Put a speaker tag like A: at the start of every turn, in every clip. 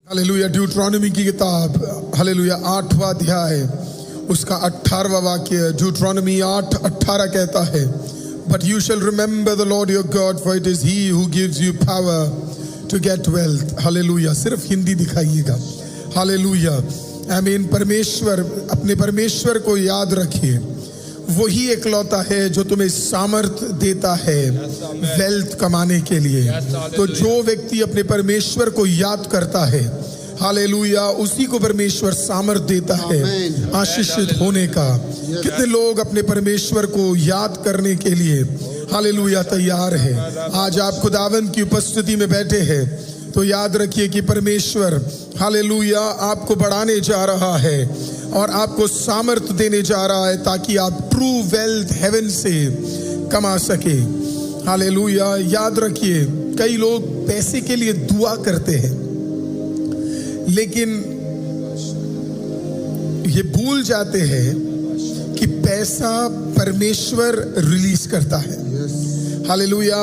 A: Hallelujah. Deuteronomy की किताब hallelujah 8वां अध्याय उसका 18वां वाक्य, ड्यूट्रॉनमी 8:18 कहता है, but you shall remember the Lord your God for it is he who gives you power to get wealth. Hallelujah. सिर्फ हिंदी दिखाइएगा। हालेलुया। आमीन। परमेश्वर, अपने परमेश्वर को याद रखिए, वही एकलौता है जो तुम्हें सामर्थ देता है वेल्थ कमाने के लिए। तो जो व्यक्ति अपने परमेश्वर को याद करता है, हालेलुया, उसी को परमेश्वर सामर्थ देता है आशीषित होने का। कितने लोग अपने परमेश्वर को याद करने के लिए हालेलुया तैयार है? आज आप खुदावंद की उपस्थिति में बैठे हैं तो याद रखिए कि परमेश्वर हालेलुया आपको बढ़ाने जा रहा है और आपको सामर्थ देने जा रहा है ताकि आप ट्रू वेल्थ हेवन से कमा सके। हालेलुया। याद रखिए, कई लोग पैसे के लिए दुआ करते हैं लेकिन ये भूल जाते हैं कि पैसा परमेश्वर रिलीज करता है। हालेलुया।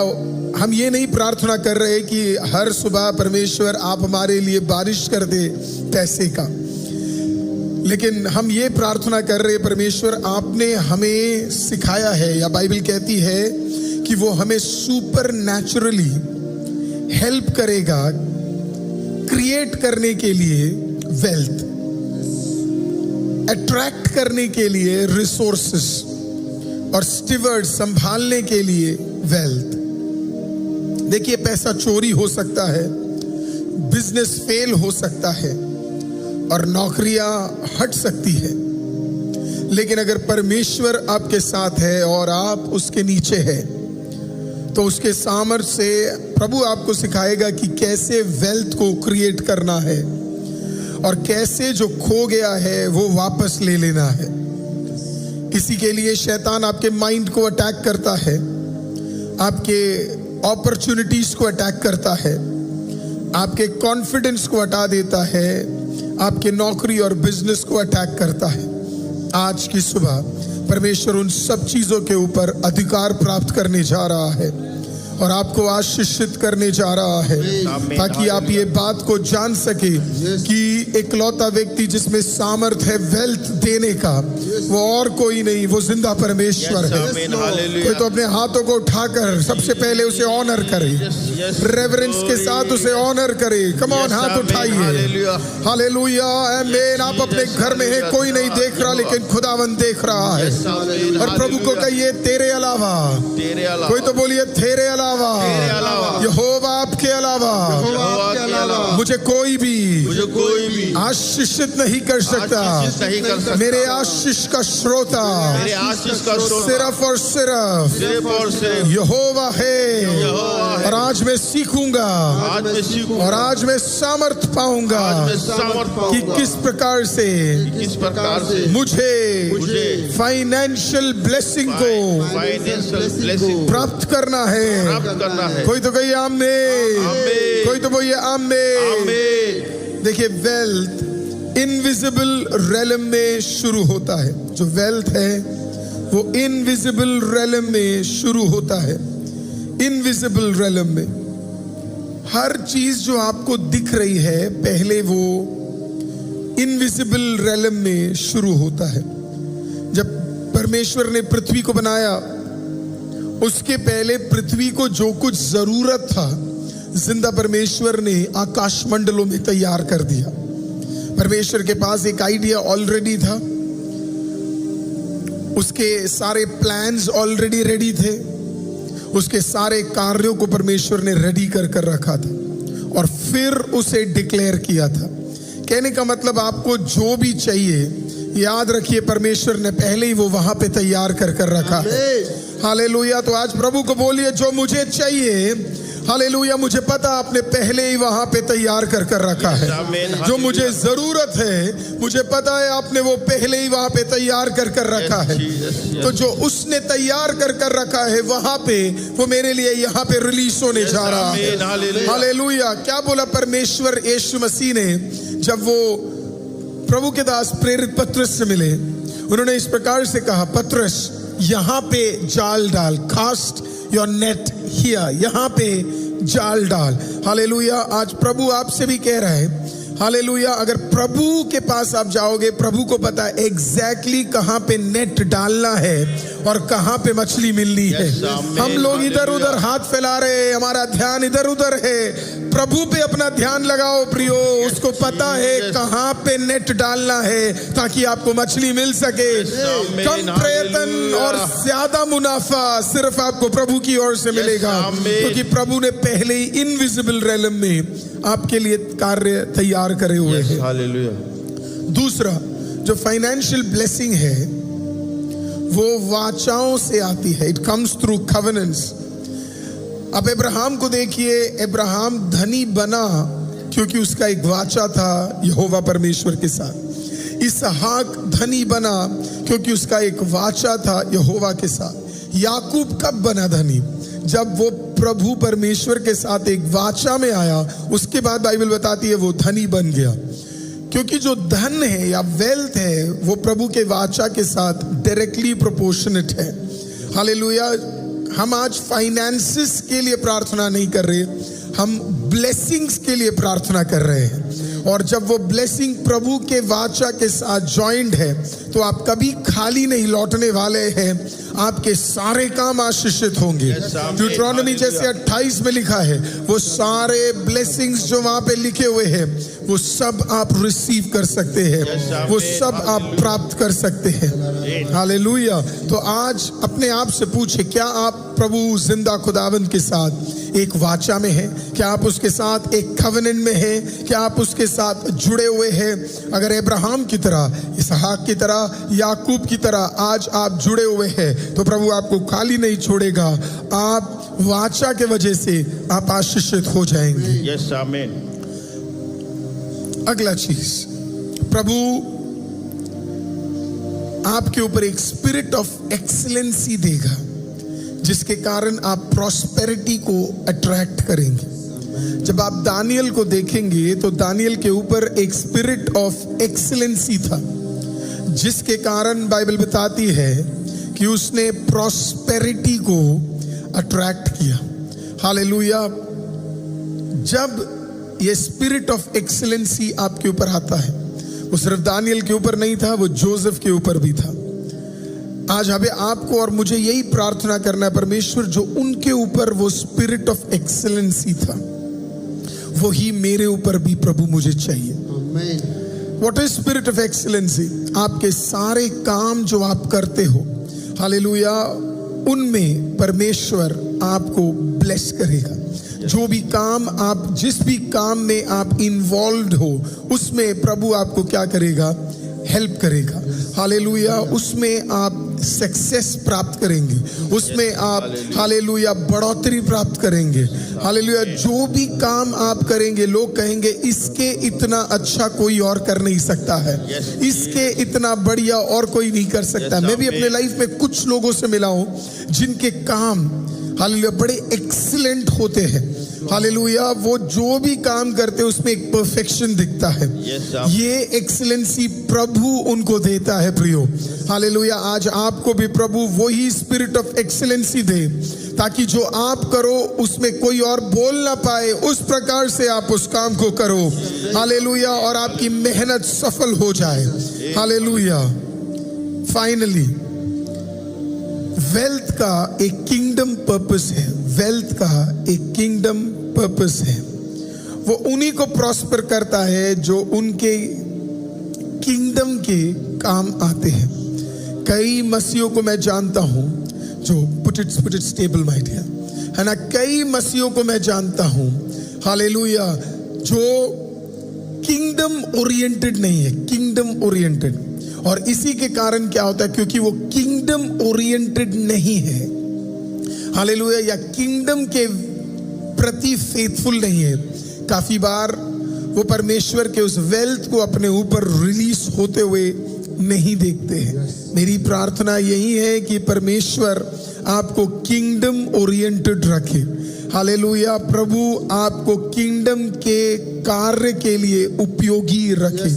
A: हम ये नहीं प्रार्थना कर रहे कि हर सुबह परमेश्वर आप हमारे लिए बारिश कर दे पैसे का, लेकिन हम ये प्रार्थना कर रहे परमेश्वर आपने हमें सिखाया है, या बाइबल कहती है कि वो हमें सुपर नेचुरली हेल्प करेगा क्रिएट करने के लिए वेल्थ, अट्रैक्ट करने के लिए रिसोर्सेस और स्टीवर्ड संभालने के लिए वेल्थ। देखिए, पैसा चोरी हो सकता है, बिजनेस फेल हो सकता है और नौकरियां हट सकती है, लेकिन अगर परमेश्वर आपके साथ है और आप उसके नीचे हैं तो उसके सामर्थ्य से प्रभु आपको सिखाएगा कि कैसे वेल्थ को क्रिएट करना है और कैसे जो खो गया है वो वापस ले लेना है। इसी के लिए शैतान आपके माइंड को अटैक करता है, आपके अपॉर्चुनिटीज को अटैक करता है, आपके कॉन्फिडेंस को हटा देता है, आपके नौकरी और बिजनेस को अटैक करता है। आज की सुबह परमेश्वर उन सब चीजों के ऊपर अधिकार प्राप्त करने जा रहा है और आपको आशीषित करने जा रहा है ताकि आप ये बात को जान सके कि एकलौता व्यक्ति जिसमें सामर्थ है वेल्थ देने का वो और कोई नहीं, वो जिंदा परमेश्वर है। कोई तो अपने हाथों को उठाकर सबसे पहले उसे ऑनर करे, रेवरेंस के साथ उसे ऑनर करे। कम ऑन, हाथ उठाइए। हालेलुया। आमीन। आप अपने घर में हैं, कोई नहीं देख रहा लेकिन खुदावंद देख रहा है और प्रभु को कहिए तेरे अलावा, कोई तो बोलिए तेरे अलावा, यहोवा आपके अलावा मुझे कोई भी आशीषित नहीं कर सकता। मेरे आशीष का श्रोता सिर्फ और सिर्फ यहोवा है और आज मैं सीखूंगा और आज मैं सामर्थ पाऊंगा कि किस प्रकार से मुझे फाइनेंशियल ब्लेसिंग को प्राप्त करना है। कोई तो कहिए आमीन, कोई तो बोलिए आमीन। देखिए, वेल्थ इनविजिबल रेलम में शुरू होता है। जो वेल्थ है वो इनविजिबल रेलम में शुरू होता है। इनविजिबल रेलम में हर चीज जो आपको दिख रही है पहले वो इनविजिबल रेलम में शुरू होता है। जब परमेश्वर ने पृथ्वी को बनाया उसके पहले पृथ्वी को जो कुछ जरूरत था जिंदा परमेश्वर ने आकाश मंडलों में तैयार कर दिया। परमेश्वर के पास एक आइडिया ऑलरेडी था, उसके सारे प्लान्स ऑलरेडी रेडी थे, उसके सारे कार्यों को परमेश्वर ने रेडी कर कर रखा था और फिर उसे डिक्लेयर किया था। कहने का मतलब आपको जो भी चाहिए याद रखिए परमेश्वर ने पहले ही वो वहां पे तैयार कर कर रखा है। हालेलुया। तो आज प्रभु को बोलिए जो मुझे चाहिए, हालेलुया, मुझे पता आपने पहले ही वहां पे तैयार कर कर रखा है। जो मुझे जरूरत है मुझे पता है आपने वो पहले ही वहां पे तैयार कर कर रखा है। तो जो उसने तैयार कर कर रखा है वहां पे वो मेरे लिए यहाँ पे रिलीज होने जा रहा है। हालेलुया। क्या बोला परमेश्वर यीशु मसीह ने जब वो प्रभु के दास प्रेरित पतरस से मिले? उन्होंने इस प्रकार से कहा, पतरस यहाँ पे जाल डाल, कास्ट योर नेट हियर, यहाँ पे जाल डाल। हालेलुया। आज प्रभु आपसे भी कह रहा है हालेलुया। अगर प्रभु के पास आप जाओगे, प्रभु को पता है एग्जैक्टली कहां पे नेट डालना है और कहां पे मछली मिलनी है। हम लोग इधर उधर हाथ फैला रहे हैं, हमारा ध्यान इधर उधर है। प्रभु पे अपना ध्यान लगाओ प्रियो, उसको पता है कहां पे नेट डालना है ताकि आपको मछली मिल सके। कम प्रयत्न और ज्यादा मुनाफा सिर्फ आपको प्रभु की ओर से मिलेगा, क्योंकि प्रभु ने पहले ही इनविजिबल रेलम में आपके लिए कार्य तैयार करे हुए हैं। हालेलुया। दूसरा जो फाइनेंशियल ब्लेसिंग है वो वाचाओं से आती है। It comes through covenants. अब अब्राहम को देखिए, अब्राहम धनी बना क्योंकि उसका एक वाचा था यहोवा परमेश्वर के साथ। इसहाक धनी बना क्योंकि उसका एक वाचा था यहोवा के साथ। याकूब कब बना धनी? जब वो प्रभु परमेश्वर के साथ एक वाचा में आया, उसके बाद बाइबल बताती है वो धनी बन गया। क्योंकि जो धन है या वेल्थ है वो प्रभु के वाचा के साथ डायरेक्टली प्रोपोर्शनेट है। हालेलुया। हम आज फाइनेंसेस के लिए प्रार्थना नहीं कर रहे, हम ब्लेसिंग्स के लिए प्रार्थना कर रहे हैं। और जब वो ब्लेसिंग प्रभु के वाचा के साथ जॉइंड है तो आप कभी खाली नहीं लौटने वाले हैं, आपके सारे काम आशीषित होंगे। ड्यूटरोनॉमी जैसे 28 में लिखा है, वो सारे ब्लेसिंग्स जो वहां पे लिखे हुए हैं वो सब आप रिसीव कर सकते हैं, वो सब आप प्राप्त कर सकते हैं। हालेलुया। तो आज अपने आप से पूछे, क्या आप प्रभु जिंदा खुदावंद के साथ एक वाचा में है? क्या आप उसके साथ एक कवेनेंट में है? क्या आप उसके साथ जुड़े हुए हैं? अगर अब्राहम की तरह, इसहाक की तरह, याकूब की तरह आज आप जुड़े हुए हैं तो प्रभु आपको खाली नहीं छोड़ेगा। आप वाचा के वजह से आप आशीषित हो जाएंगे।
B: यस, आमीन।
A: अगला चीज, प्रभु आपके ऊपर एक स्पिरिट ऑफ एक्सीलेंसी देगा जिसके कारण आप प्रॉस्पेरिटी को अट्रैक्ट करेंगे। जब आप दानियल को देखेंगे तो दानियल के ऊपर एक स्पिरिट ऑफ एक्सीलेंसी था जिसके कारण बाइबल बताती है कि उसने प्रॉस्पेरिटी को अट्रैक्ट किया। हालेलुया। जब ये स्पिरिट ऑफ एक्सीलेंसी आपके ऊपर आता है, वो सिर्फ दानियल के ऊपर नहीं था, वो जोसेफ के ऊपर भी था। आज हमें आपको और मुझे यही प्रार्थना करना है, परमेश्वर जो उनके ऊपर वो स्पिरिट ऑफ एक्सीलेंसी था वो ही मेरे ऊपर भी प्रभु मुझे चाहिए। What is spirit of excellency? आपके सारे काम जो आप करते हो, हालेलुया, उनमें परमेश्वर आपको ब्लेस करेगा। जो भी काम आप, जिस भी काम में आप इन्वॉल्व हो उसमें प्रभु आपको क्या करेगा? हेल्प करेगा। हालेलुया। उसमें आप सक्सेस प्राप्त करेंगे, उसमें आप हालेलुया बढ़ोतरी प्राप्त करेंगे। हालेलुया। जो भी काम आप करेंगे लोग कहेंगे इसके इतना अच्छा कोई और कर नहीं सकता है, इसके इतना बढ़िया और कोई नहीं कर सकता। मैं भी अपने लाइफ में कुछ लोगों से मिला हूं जिनके काम हालेलुया बड़े एक्सीलेंट होते हैं। हालेलुया। वो जो भी काम करते हैं उसमें एक परफेक्शन दिखता है। ये एक्सीलेंसी प्रभु उनको देता है प्रियो। हालेलुया। आज आपको भी प्रभु वही स्पिरिट ऑफ एक्सीलेंसी दे ताकि जो आप करो उसमें कोई और बोल ना पाए, उस प्रकार से आप उस काम को करो। हालेलुया। और आपकी मेहनत सफल हो जाए। हालेलुया। फाइनली वेल्थ का एक किंगडम पर्पस है। वेल्थ का एक किंगडम पर्पस है। वो उन्हीं को प्रॉस्पर करता है जो उनके किंगडम के काम आते हैं। कई मसीहों को मैं जानता हूं जो put it stable my dear, है ना। कई मसीहों को मैं जानता हूं, हालेलुया, जो किंगडम ओरिएंटेड नहीं है, किंगडम ओरिएंटेड। और इसी के कारण क्या होता है? क्योंकि वो किंगडम ओरिएंटेड नहीं है, हालेलुया, या किंगडम के प्रति फेथफुल नहीं है। काफी बार वो परमेश्वर के उस वेल्थ को अपने ऊपर रिलीज होते हुए नहीं देखते हैं। मेरी प्रार्थना यही है कि परमेश्वर आपको किंगडम ओरिएंटेड रखे। हालेलुया। प्रभु आपको किंगडम के कार्य के लिए उपयोगी रखे।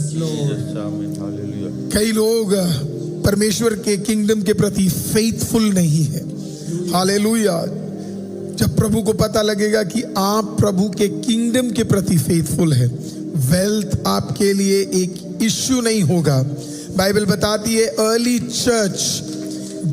A: कई लोग परमेश्वर के किंगडम के प्रति फेथफुल नहीं है। हालेलुया। जब प्रभु को पता लगेगा कि आप प्रभु के किंगडम के प्रति फेथफुल है, वेल्थ आपके लिए एक इश्यू नहीं होगा। बाइबल बताती है early church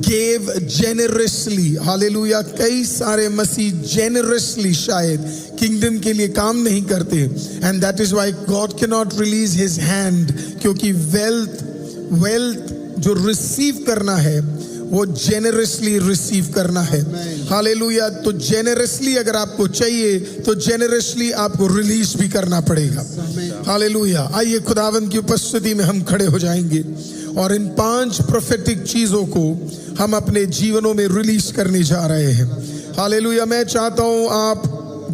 A: gave generously, hallelujah. कई सारे मसीह जेनरसली शायद किंगडम के लिए काम नहीं करते, and that is why God can not release his hand, क्योंकि वेल्थ जो रिसीव करना है वो जेनरसली रिसीव करना है, हालेलुया। तो जेनरसली अगर आपको चाहिए तो जेनरसली आपको रिलीज भी करना पड़ेगा, हालेलुया। आइए खुदावंद की उपस्थिति में हम खड़े हो जाएंगे और इन 5 प्रोफेटिक चीजों को हम अपने जीवनों में रिलीज करने जा रहे हैं, हालेलुया। मैं चाहता हूं आप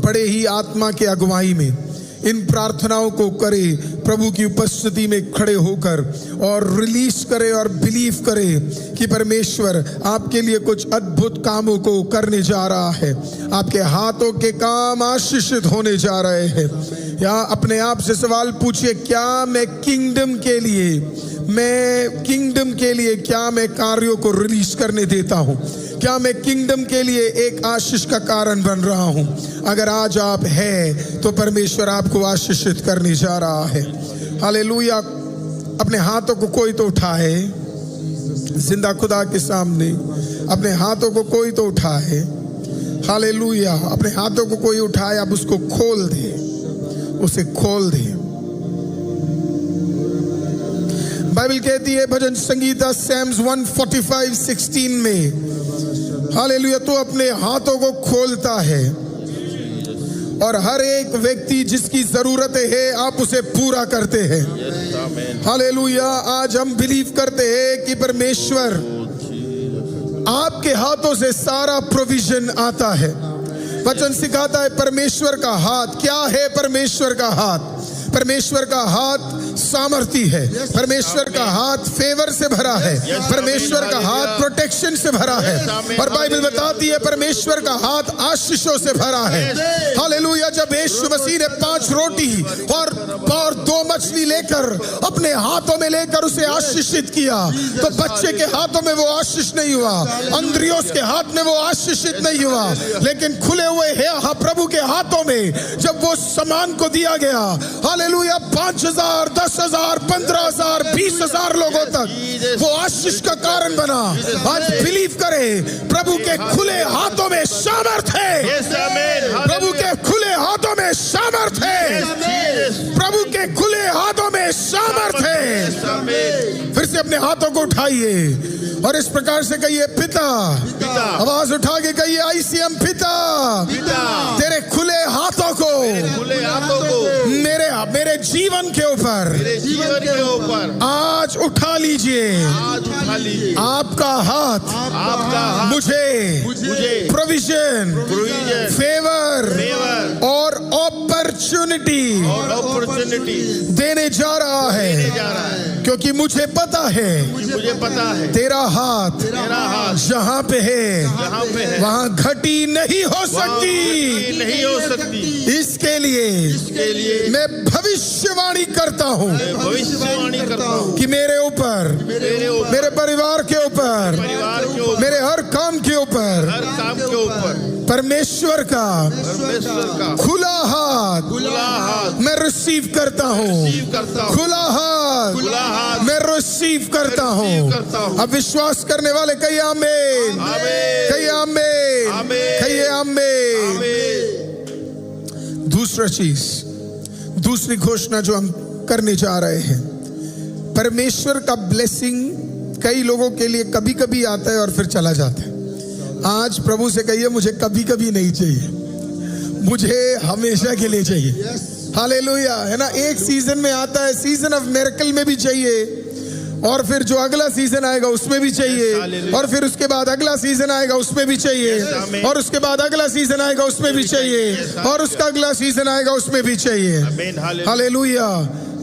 A: बड़े ही आत्मा के अगुवाई में इन प्रार्थनाओं को करें, प्रभु की उपस्थिति में खड़े होकर, और रिलीज करें और बिलीव करें कि परमेश्वर आपके लिए कुछ अद्भुत कामों को करने जा रहा है। आपके हाथों के काम आशीषित होने जा रहे हैं। या अपने आप से सवाल पूछिए, क्या मैं किंगडम के लिए क्या मैं कार्यों को रिलीज करने देता हूं? क्या मैं किंगडम के लिए एक आशीष का कारण बन रहा हूं? अगर आज आप हैं तो परमेश्वर आपको आशीषित करने जा रहा है, हालेलुया। अपने हाथों को कोई तो उठाए जिंदा खुदा के सामने, अपने हाथों को कोई तो उठाए, हालेलुया। अपने हाथों को कोई उठाए, अब उसको खोल दे, उसे खोल दे। बाइबल कहती है भजन संगीता सैम्स 145:16 में, हालेलुया, तो अपने हाथों को खोलता है और हर एक व्यक्ति जिसकी जरूरत है आप उसे पूरा करते हैं, हालेलुया। आज हम बिलीव करते हैं कि परमेश्वर आपके हाथों से सारा प्रोविजन आता है। वचन सिखाता है परमेश्वर का हाथ क्या है। परमेश्वर का हाथ, परमेश्वर का हाथ सामर्थी है, परमेश्वर का हाथ फेवर से भरा है, परमेश्वर का हाथ प्रोटेक्शन से भरा है, और बाइबल बताती है परमेश्वर का हाथ आशीषों से भरा है, हालेलुया। जब यीशु मसीह ने 5 रोटी और 2 मछली लेकर अपने हाथों में लेकर उसे आशीषित किया, तो बच्चे के हाथों में वो आशीष नहीं हुआ, अंद्रियोस के हाथ में वो आशीषित नहीं हुआ, लेकिन खुले हुए है प्रभु के हाथों में जब वो सामान को दिया गया, हालेलुया, 5,000, 10,000, 15,000, 20,000 लोगों तक वो आशीष का कारण बना। आज बिलीव करें, प्रभु के खुले हाथों में सामर्थ है, प्रभु के खुले हाथों में सामर्थ है, प्रभु के खुले हाथों में सामर्थ है। फिर से अपने हाथों को उठाइए और इस प्रकार से कहिए, पिता, आवाज उठा के कहिए, ICM पिता, तेरे खुले हाथों को मेरे जीवन के ऊपर आज उठा लीजिए। आपका हाथ मुझे प्रोविजन, फेवर और अपॉर्चुनिटी देने जा रहा है, क्योंकि मुझे पता है तेरा हाथ जहां पे है वहां घटी नहीं हो सकती। इसके लिए मैं भविष्यवाणी करता हूं कि मेरे ऊपर, मेरे परिवार के ऊपर, मेरे हर काम के ऊपर परमेश्वर का खुला हाथ मैं रिसीव करता हूं। खुला हाथ मैं रिसीव करता हूं। अब विश्वास करने वाले कहिए आमीन, कहिए आमीन, कहिए आमीन। दूसरी घोषणा जो हम करने जा रहे हैं, परमेश्वर का ब्लेसिंग कई लोगों के लिए कभी कभी आता है और फिर चला जाता है। आज प्रभु से कहिए, मुझे कभी कभी नहीं चाहिए, मुझे हमेशा के लिए चाहिए, हालेलुया, है ना। एक सीजन में आता है, सीजन ऑफ मिरेकल में भी चाहिए, और फिर जो अगला सीजन आएगा उसमें भी चाहिए, और फिर उसके बाद अगला सीजन आएगा उसमें भी चाहिए, और उसके बाद अगला सीजन आएगा उसमें भी चाहिए, और उसका अगला सीजन आएगा उसमें भी चाहिए, हालेलुया,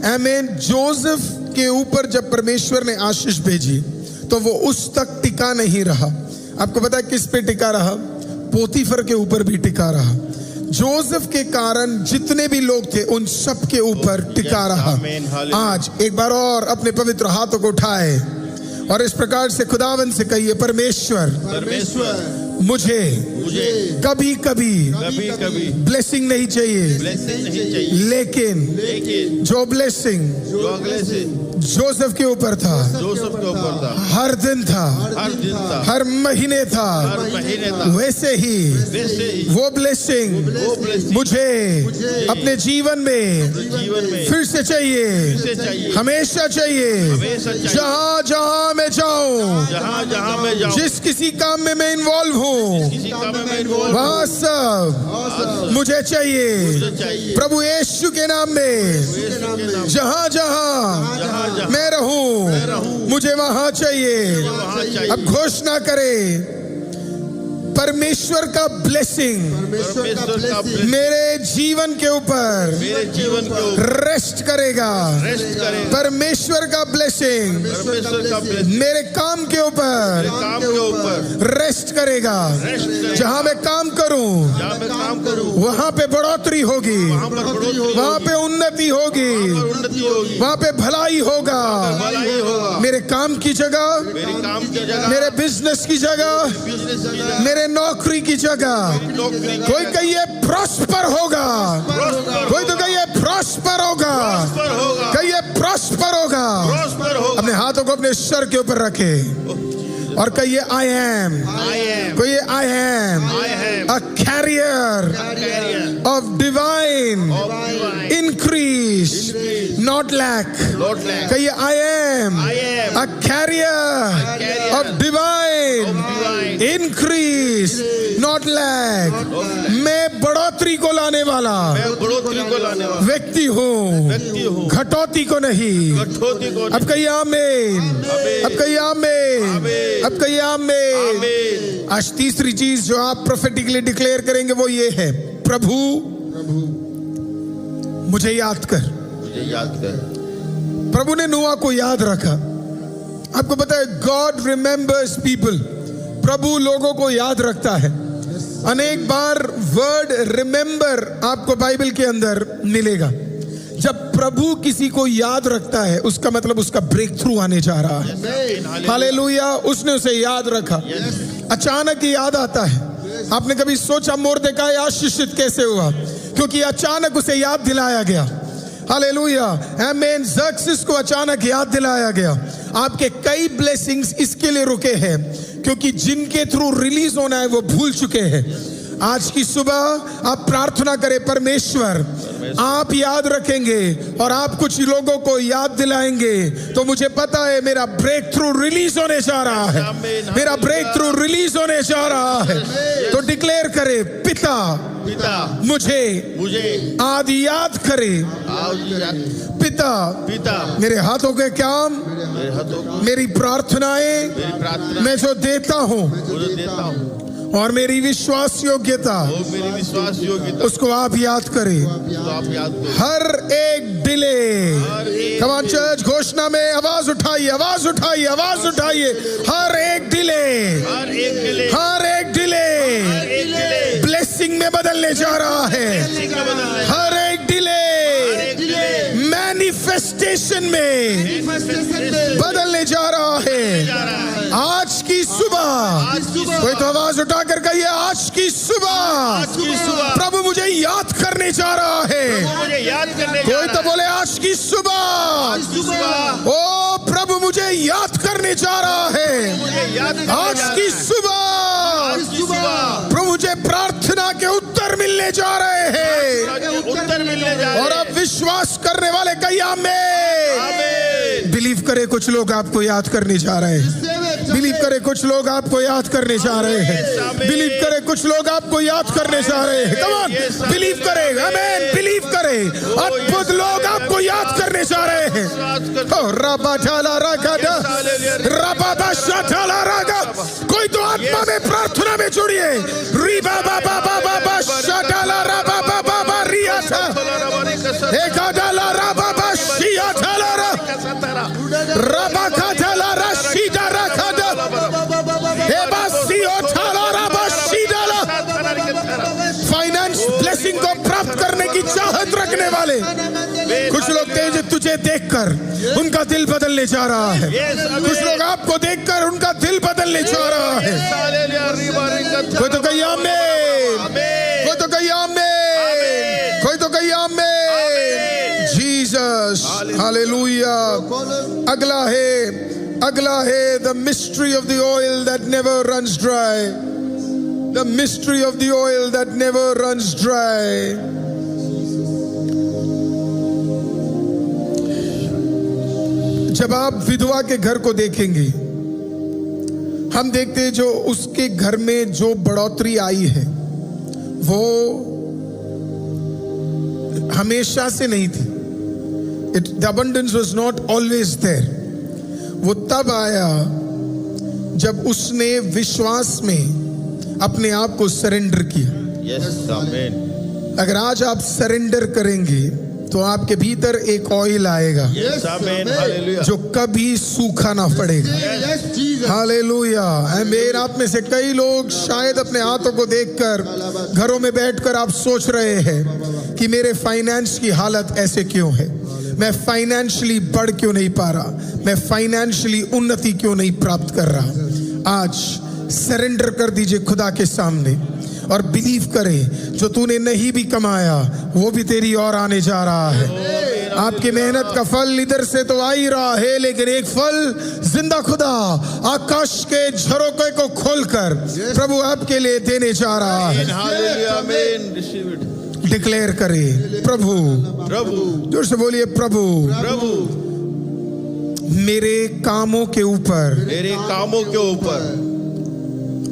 A: आमीन। जोसेफ के ऊपर जब परमेश्वर ने आशीष भेजी तो वो उस तक टिका नहीं रहा। आपको पता है किस पे टिका रहा? पोतीफर के ऊपर भी टिका रहा। जोसेफ के कारण जितने भी लोग थे उन सब के ऊपर टिका रहा। आज एक बार और अपने पवित्र हाथों को उठाए और इस प्रकार से खुदावन से कहिए, परमेश्वर मुझे कभी कभी ब्लेसिंग नहीं चाहिए, लेकिन जो ब्लेसिंग जोसेफ के ऊपर था, हर दिन था, हर महीने था, वैसे ही वो ब्लेसिंग मुझे अपने जीवन में फिर से चाहिए, हमेशा चाहिए। जहां जहां मैं जाऊं, जिस किसी काम में मैं इन्वॉल्व हूं, वहां सब मुझे चाहिए। प्रभु यीशु के नाम में जहां जहां मैं रहूं, मुझे वहां चाहिए। अब घोषणा करें, परमेश्वर का ब्लेसिंग मेरे जीवन के ऊपर रेस्ट करेगा। परमेश्वर का ब्लेसिंग मेरे काम के ऊपर रेस्ट करेगा। जहां मैं काम करूं, वहां पे बढ़ोतरी होगी, वहां पे उन्नति होगी, वहां पे भलाई होगा। मेरे काम की जगह, मेरे बिजनेस की जगह, मेरे नौकरी की जगह, कोई कहिए प्रॉस्पर होगा, कोई तो कहिए प्रॉस्पर होगा, कहिए प्रॉस्पर होगा। अपने हाथों को अपने सर के ऊपर रखे और कहिए आई एम, कहिए I am a carrier of divine increase, not lack. कहिए I am a carrier of divine increase, not lack. मैं बढ़ोतरी को लाने वाला व्यक्ति हूँ, घटौती को नहीं। अब कहिए आमीन, अब कहिए आमीन, अब कहिए आमीन। आज तीसरी चीज जो आप प्रोफेटिकली डिक्लेयर करेंगे वो ये है, प्रभु मुझे याद कर। प्रभु ने नूह को याद रखा। आपको पता है, गॉड रिमेंबर्स पीपल। प्रभु लोगों को याद रखता है। अनेक बार वर्ड रिमेंबर आपको बाइबल के अंदर मिलेगा। जब प्रभु किसी को याद रखता है, उसका मतलब उसका ब्रेक थ्रू आने जा रहा है। हालेलुया। उसने उसे याद रखा। अचानक याद आता है। आपने कभी सोचा मोर्देकाई आशीषित कैसे हुआ? क्योंकि अचानक उसे याद दिलाया गया। हालेलुया। आमीन। ज़र्क्सिस को अचानक याद दिलाया गया। आपके कई ब्लेसिंग्स इसके लिए रुके हैं क्योंकि जिनके थ्रू रिलीज होना है वो भूल चुके हैं। आज की सुबह आप प्रार्थना करें, परमेश्वर आप याद रखेंगे और आप कुछ लोगों को याद दिलाएंगे तो मुझे पता है मेरा ब्रेक थ्रू रिलीज होने जा रहा है, मेरा ब्रेक थ्रू रिलीज होने जा रहा है। तो डिक्लेयर करे, पिता मुझे आज याद करे। पिता मेरे हाथों के काम, मेरी प्रार्थनाएं मैं जो देता हूँ और मेरी विश्वास योग्यता, उसको आप याद करें। हर एक डिले, कम ऑन चर्च, घोषणा में आवाज उठाइए, आवाज उठाइए, आवाज उठाइए। हर एक डिले, हर एक डिले ब्लेसिंग में बदलने जा रहा है। हर एक डिले मैनिफेस्टेशन में बदलने जा रहा है। आज की सुबह कोई तो आवाज उठाकर कहिए, आज की सुबह प्रभु मुझे याद करने जा रहा है। कोई तो बोले, आज की सुबह ओ प्रभु मुझे याद करने जा रहा है। आज की सुबह प्रभु मुझे प्रार्थना के उत्तर मिलने जा रहे हैं। और अब विश्वास करने वाले कहिए आमीन। बिलीव करे, कुछ लोग आपको याद करने जा रहे हैं। बिलीव करे, कुछ लोग आपको याद करने जा रहे हैं। बिलीव करे, कुछ लोग आपको याद करने जा रहे हैं। कम ऑन, बिलीव करे, आमीन। बिलीव करे, अद्भुत लोग आपको याद करने जा रहे हैं। रबा ढाला रागा, रबा बाशा ढाला रागा। कोई तो आत्मा में प्रार्थना में जुड़िए। रिबा बाबा बाबा बाशा ढाला रबा बाबा बा रिया था, एका ढाला रबा बाशिया ढाला रबा का ढाला रशीदा रखा दा, ए बासियो ढाला रबा शीडाला। फाइनेंस ब्लेसिंग को प्राप्त करने की चाहत रखने वाले कुछ लोग तुझे देखकर उनका दिल बदलने जा रहा है। कुछ लोग आपको देखकर उनका दिल बदलने जा रहा है। कोई तो कहिए आमीन, कोई तो कहिए आमीन, कोई तो कहिए आमीन। Jesus, hallelujah. अगला है the mystery of the oil that never runs dry. The mystery of the oil that never runs dry. जब आप विधवा के घर को देखेंगे, हम देखते हैं जो उसके घर में जो बढ़ोतरी आई है वो हमेशा से नहीं थी। The abundance was not always there. वो तब आया जब उसने विश्वास में अपने आप को सरेंडर किया।
B: Yes, amen.
A: अगर आज आप सरेंडर करेंगे तो आपके भीतर एक ऑयल आएगा।
B: Yes, amen. Hallelujah.
A: जो कभी सूखा ना पड़ेगा। हालेलुया। आमीन। आप में से कई लोग शायद अपने हाथों को देखकर घरों में बैठकर आप सोच रहे हैं कि मेरे फाइनेंस की हालत ऐसे क्यों है, मैं फाइनेंशियली बढ़ क्यों नहीं पा रहा, मैं फाइनेंशियली उन्नति क्यों नहीं प्राप्त कर रहा। आज सरेंडर कर दीजिए खुदा के सामने और बिलीव करें, जो तूने नहीं भी कमाया वो भी तेरी और आने जा रहा है। आपकी मेहनत का फल इधर से तो आ ही रहा है, लेकिन एक फल जिंदा खुदा आकाश के झरोखे को खोलकर प्रभु आपके लिए देने जा रहा है।
B: Hallelujah, amen. Receive it.
A: Declare करें, प्रभु,
B: प्रभु,
A: जोर से बोलिए, प्रभु,
B: प्रभु,
A: मेरे कामों के ऊपर,
B: मेरे कामों के ऊपर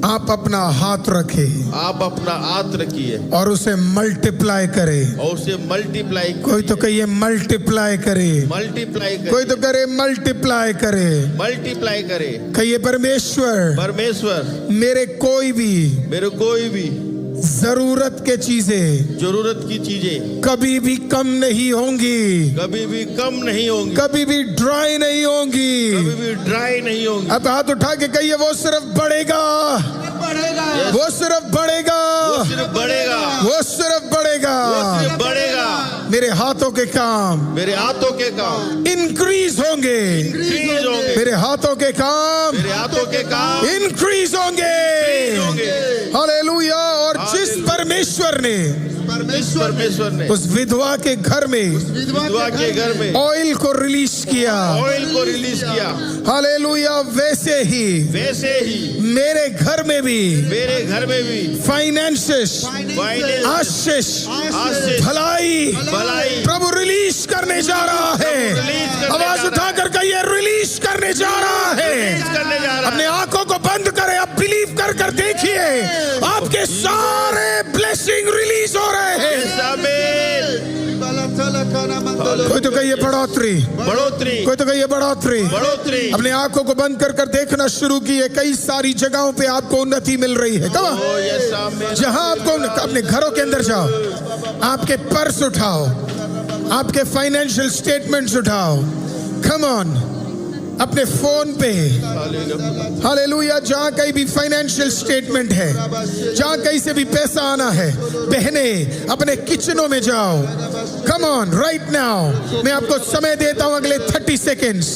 A: आप अपना हाथ रखे
B: आप अपना हाथ रखिए
A: और उसे मल्टीप्लाई करे।
B: और उसे मल्टीप्लाई,
A: कोई तो कहिए मल्टीप्लाई करे,
B: मल्टीप्लाई
A: कोई तो करे मल्टीप्लाई करे।
B: मल्टीप्लाई करे।
A: कहिए परमेश्वर,
B: परमेश्वर
A: मेरे कोई भी जरूरत के चीजें,
B: जरूरत की चीजें
A: कभी भी कम नहीं होंगी,
B: कभी भी कम नहीं होंगी,
A: कभी भी ड्राई नहीं होंगी,
B: कभी भी ड्राई नहीं होंगी।
A: अब हाथ उठा के कहिए, वो सिर्फ बढ़ेगा, वो सिर्फ बढ़ेगा,
B: वो सिर्फ बढ़ेगा,
A: वो सिर्फ बढ़ेगा।
B: वो सिर्फ बढ़ेगा।
A: मेरे हाथों के काम,
B: मेरे हाथों के काम
A: इंक्रीज होंगे,
B: इंक्रीज होंगे।
A: मेरे हाथों के काम
B: मेरे हाथों के काम
A: इंक्रीज होंगे। हालेलुया। और जिस परमेश्वर ने उस विधवा के घर में,
B: विधवा के घर में
A: ऑयल को रिलीज किया,
B: ऑयल को रिलीज किया,
A: हालेलुया, वैसे ही मेरे घर में भी फाइनेंसेस, आशीष, भलाई प्रभु रिलीज करने जा रहा है। आवाज उठाकर कहिए, रिलीज करने जा रहा है। अपने आंखों को बंद करें, अब बिलीव कर देखिए, आपके सारे ब्लेसिंग रिलीज हो रहे हैं। कोई तो कहिए बढ़ोतरी, कोई तो कहिए बढ़ोतरी। अपने आंखों को बंद कर देखना शुरू किए, कई सारी जगहों पे आपको उन्नति मिल रही है। जहां आपको, अपने घरों के अंदर जाओ, आपके पर्स उठाओ, आपके फाइनेंशियल स्टेटमेंट्स उठाओ, कम ऑन, अपने फोन पे, हालेलुया, जहां कहीं भी फाइनेंशियल स्टेटमेंट है, जहां कहीं से भी पैसा आना है, बहने अपने किचनों में जाओ, कम ऑन, राइट नाउ। मैं आपको समय देता हूं, अगले 30 सेकेंड्स,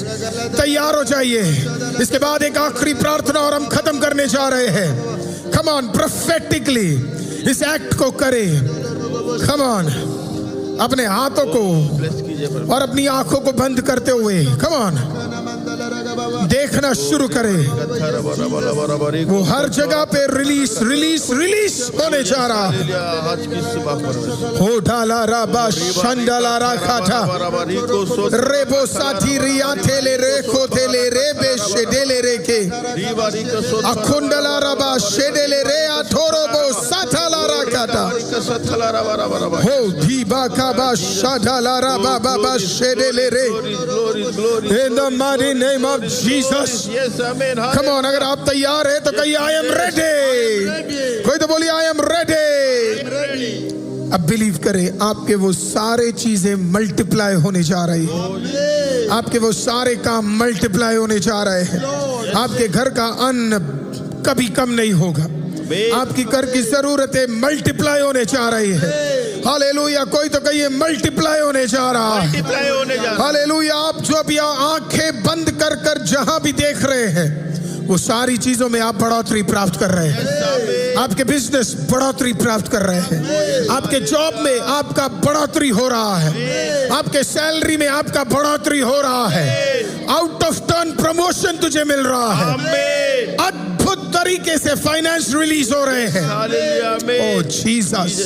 A: तैयार हो जाइए। इसके बाद एक आखिरी प्रार्थना और हम खत्म करने जा रहे हैं। कम ऑन, प्रोफेटिकली इस एक्ट को करें। कम ऑन, अपने हाथों को और अपनी आंखों को बंद करते हुए, कम ऑन, देखना शुरू करें। वो हर जगह पे रिलीज होने जा रहा है। हो डाला राबा शंडाला राखाटा रेबो साथी रिया थेले रेखो थेले रेबे शेडेले रेके अखुंडला राबा शेडेले रे आथोरोबो साथाला राखाटा हो धीबा काबा शाडाला राबा बाबा शेडेले रे। In the mighty name of Jesus. Come on, अगर आप तैयार हैं तो कहिए I am ready। कोई तो बोलिए I am ready। अब बिलीव करें, आपके वो सारे चीजें मल्टीप्लाई होने जा रही है, आपके वो सारे काम मल्टीप्लाई होने जा रहे हैं। आपके घर का अन्न कभी कम नहीं होगा, आपकी घर की जरूरतें मल्टीप्लाई होने जा रही है। हालेलुया। कोई तो कहिए मल्टीप्लाई होने जा रहा है।
B: मल्टीप्लाई होने जा रहा है।
A: हालेलुया। आप जो अभी आंखें बंद कर कर जहां भी देख रहे हैं, वो सारी चीजों में आप बढ़ोतरी प्राप्त कर रहे हैं। आपके बिजनेस बढ़ोतरी प्राप्त कर रहे हैं। आपके जॉब में आपका बढ़ोतरी हो रहा है। आपके सैलरी में आपका बढ़ोतरी हो रहा है। आउट ऑफ टर्न प्रमोशन तुझे मिल रहा है।
B: आमीन।
A: अद्भुत तरीके से फाइनेंस रिलीज हो रहे हैं।
B: हालेलुया। आमीन।
A: ओ जीसस।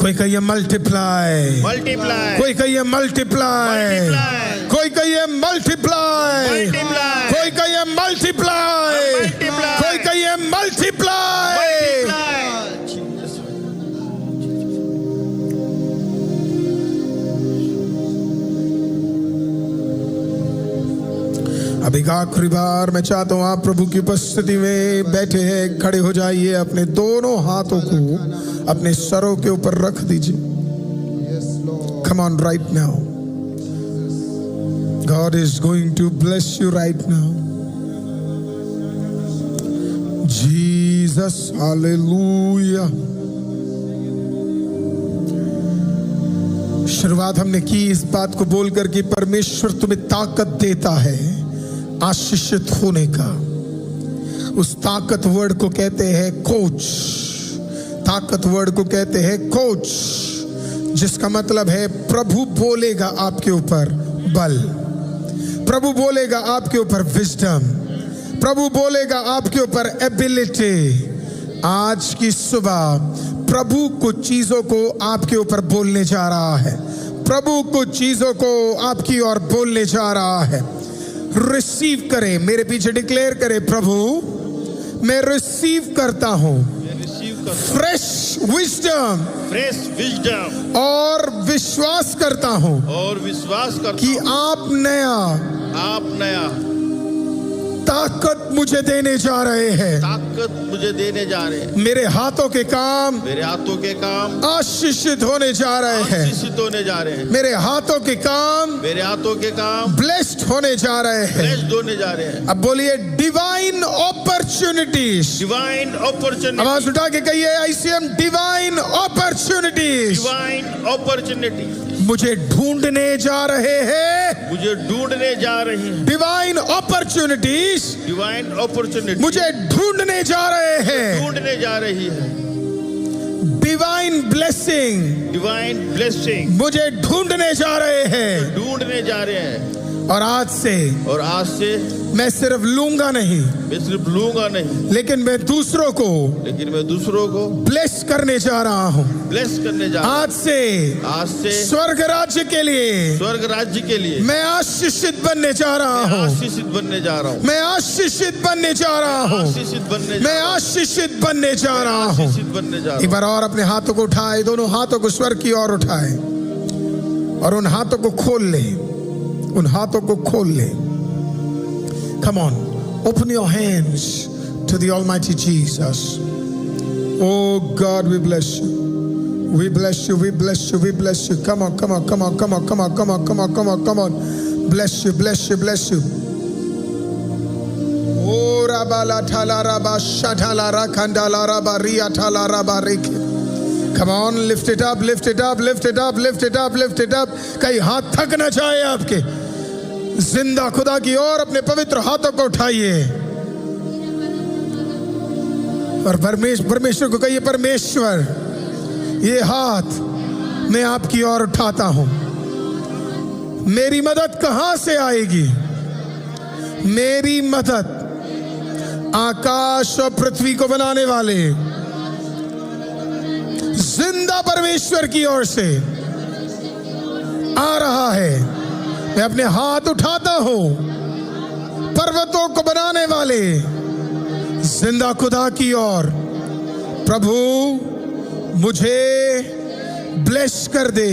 A: कोई कहिए मल्टीप्लाई,
B: मल्टीप्लाई।
A: कोई कहिए मल्टीप्लाई,
B: मल्टीप्लाई।
A: कोई कहिए मल्टीप्लाई,
B: मल्टीप्लाई।
A: कोई कहिए मल्टीप्लाई,
B: मल्टीप्लाई।
A: कोई कहिए मल्टीप्लाई। अब एक आखिरी बार मैं चाहता हूं आप प्रभु की उपस्थिति में बैठे हैं, खड़े हो जाइए, अपने दोनों हाथों को अपने सरों के ऊपर रख दीजिए। Come on right now. God is going to bless you right now. Jesus, hallelujah. शुरुआत हमने की इस बात को बोलकर कि परमेश्वर तुम्हें ताकत देता है आशीषित होने का। उस ताकत वर्ड को कहते हैं कोच। ताकत वर्ड को कहते हैं कोच, जिसका मतलब है प्रभु बोलेगा आपके ऊपर बल, प्रभु बोलेगा आपके ऊपर विजडम, प्रभु बोलेगा आपके ऊपर एबिलिटी। आज की सुबह प्रभु कुछ चीजों को आपके ऊपर बोलने जा रहा है। प्रभु कुछ चीजों को आपकी ओर बोलने जा रहा है। रिसीव करें, मेरे पीछे डिक्लेयर करें, प्रभु मैं रिसीव करता हूं फ्रेश विजडम,
B: फ्रेश विजडम,
A: और विश्वास करता हूं
B: और विश्वास करता
A: कि
B: हूं आप नया ताकत
A: मुझे देने जा रहे हैं।
B: ताकत मुझे देने जा रहे हैं।
A: मेरे हाथों के काम,
B: मेरे हाथों के काम
A: आशीषित होने जा रहे हैं।
B: आशीषित होने जा रहे हैं।
A: मेरे हाथों के काम,
B: मेरे हाथों के काम
A: ब्लेस्ड होने जा रहे हैं।
B: ब्लेस्ड होने जा रहे हैं।
A: अब बोलिए डिवाइन अपॉर्चुनिटीज।
B: Divine opportunity.
A: आवाज उठा के कहिए ICM divine opportunities
B: divine opportunity
A: मुझे ढूंढने जा रहे हैं।
B: मुझे ढूंढने जा रही है।
A: डिवाइन अपॉर्चुनिटीज
B: डिवाइन अपॉर्चुनिटी
A: मुझे ढूंढने जा रहे हैं।
B: ढूंढने जा रही है।
A: डिवाइन ब्लेसिंग
B: डिवाइन ब्लेसिंग
A: मुझे ढूंढने जा रहे हैं।
B: ढूंढने जा रहे हैं।
A: और आज से मैं सिर्फ लूंगा नहीं,
B: मैं सिर्फ लूंगा नहीं,
A: लेकिन मैं दूसरों को ब्लेस करने जा रहा हूँ।
B: ब्लेस करने जा रहा हूँ।
A: आज से स्वर्ग राज्य के लिए मैं आशीषित बनने जा रहा हूँ।
B: आशीषित बनने जा रहा हूँ।
A: मैं आशीषित बनने जा रहा हूँ। मैं आशीषित बनने जा रहा हूँ। एक बार और अपने हाथों को उठाए, दोनों हाथों को स्वर्ग की ओर उठाए और उन हाथों को खोल ले। उन हाथों को खोल ले। Come on, open your hands to the Almighty Jesus. Oh God, we bless you. We bless you. We bless you. We bless you. Come on, come on, come on, come on, come on, come on, come on, come on, come on. Bless you, bless you, bless you. Oh Rabala Thala Rabba Shatala Rakandala Rabba Ria Thala Rabba Riki. Come on, lift it up, lift it up, lift it up, lift it up, lift it up. कहीं हाथ थक ना जाए आपके। जिंदा खुदा की ओर अपने पवित्र हाथों को उठाइए और परमेश्वर को कहिए, परमेश्वर ये हाथ मैं आपकी ओर उठाता हूं। मेरी मदद कहां से आएगी? मेरी मदद आकाश और पृथ्वी को बनाने वाले जिंदा परमेश्वर की ओर से आ रहा है। मैं अपने हाथ उठाता हूं पर्वतों को बनाने वाले जिंदा खुदा की ओर। प्रभु मुझे ब्लेस कर दे,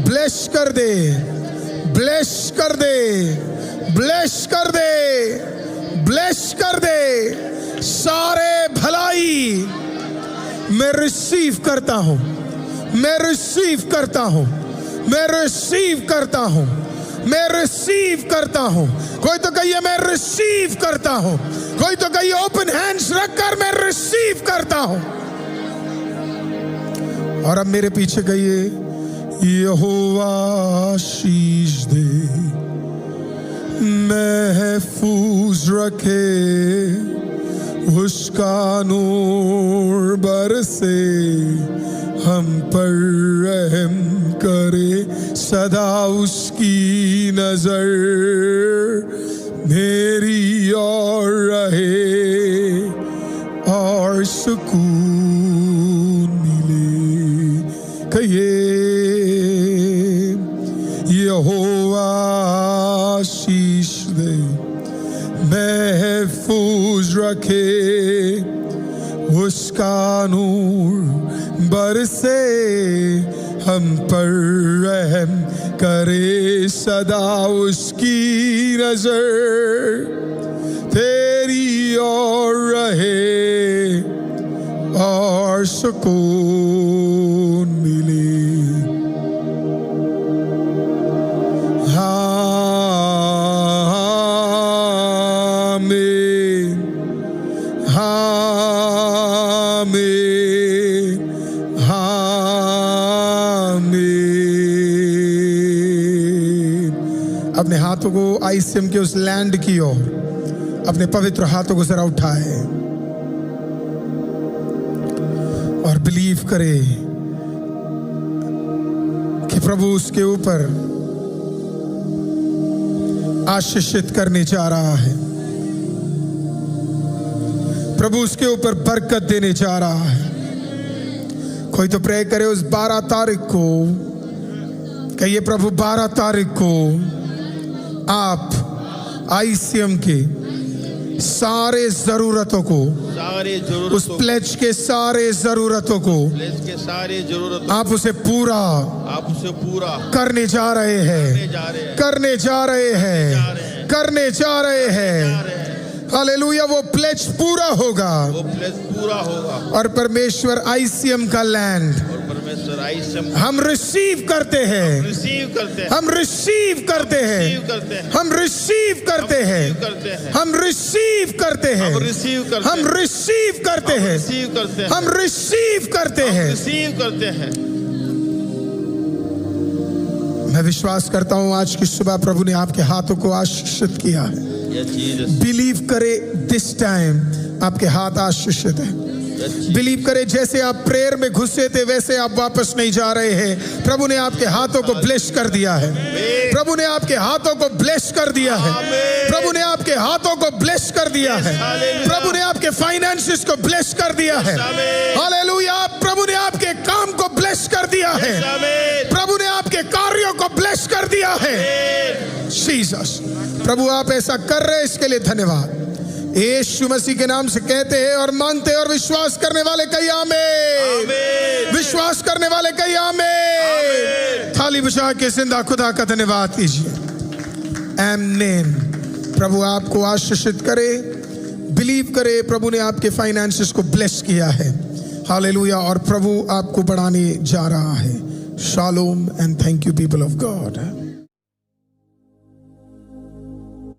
A: ब्लेस कर दे, ब्लेस कर दे, ब्लेस कर दे, ब्लेस कर दे। सारे भलाई मैं रिसीव करता हूं, मैं रिसीव करता हूं, मैं रिसीव करता हूं, मैं रिसीव करता हूं। कोई तो कहिए मैं रिसीव करता हूं। कोई तो कहिए ओपन हैंड्स रखकर मैं रिसीव करता हूं। और अब मेरे पीछे कहिए, यहोवा आशीष दे, महफूज रखे, उसका नूर बरसे, हम पर रहम करे, सदा उसकी नजर मेरी ओर रहे और सुकून मिले। कहिए, यहोवा आशीष दे, महफूज रखे, उसका नूर बरसे, हम पर रहम करे, सदा उसकी नजर तेरी ओर रहे और सुकून मिले। आमीन, आमीन, आमीन। अपने हाथों को आईसीएम के उस लैंड की ओर, अपने पवित्र हाथों को जरा उठाए और बिलीव करे कि प्रभु उसके ऊपर आशीषित करने जा रहा है। प्रभु उसके ऊपर बरकत देने जा रहा है। कोई तो प्रे करे उस 12 तारीख को, कहिए प्रभु 12 तारीख को आप आईसीएम के सारे जरूरतों को, उस प्लेज के सारे जरूरतों को आप उसे पूरा करने जा रहे हैं, करने जा रहे हैं, करने जा रहे हैं। हालेलुया। वो प्लेज पूरा होगा,
B: वो प्लेज पूरा होगा
A: और परमेश्वर आईसीएम का लैंड हम रिसीव करते हैं, हम रिसीव करते हैं, हम रिसीव करते हैं, हम रिसीव करते हैं, हम रिसीव करते हैं, हम रिसीव करते हैं, हम रिसीव करते हैं। मैं विश्वास करता हूं आज की सुबह प्रभु ने आपके हाथों को आशीषित किया है। बिलीव करे दिस टाइम आपके हाथ आशीषित है। बिलीव करे जैसे आप प्रेयर में घुसे थे वैसे आप वापस नहीं जा रहे हैं। प्रभु ने आपके हाथों को ब्लेस कर दिया है। प्रभु ने आपके हाथों को ब्लेस कर दिया है। प्रभु ने आपके हाथों को ब्लेस कर दिया है। प्रभु ने आपके फाइनेंसेस को ब्लेस कर दिया है। हालेलुया। प्रभु ने आपके काम को ब्लेस कर दिया है। प्रभु ने आपके कार्यों को ब्लेस कर दिया है। जीसस, प्रभु आप ऐसा कर रहे हैं, इसके लिए धन्यवाद। यीशु मसीह के नाम से कहते हैं और मानते हैं और विश्वास करने वाले कहीं आमीन। विश्वास करने वाले कहीं आमीन। थाली बजा के जिंदा खुदा का धन्यवाद कीजिए। आमीन। प्रभु आपको आशीषित करे। बिलीव करे प्रभु ने आपके फाइनेंसेस को ब्लेस किया है। हालेलुया। और प्रभु आपको बढ़ाने जा रहा है। Shalom and thank you people of God.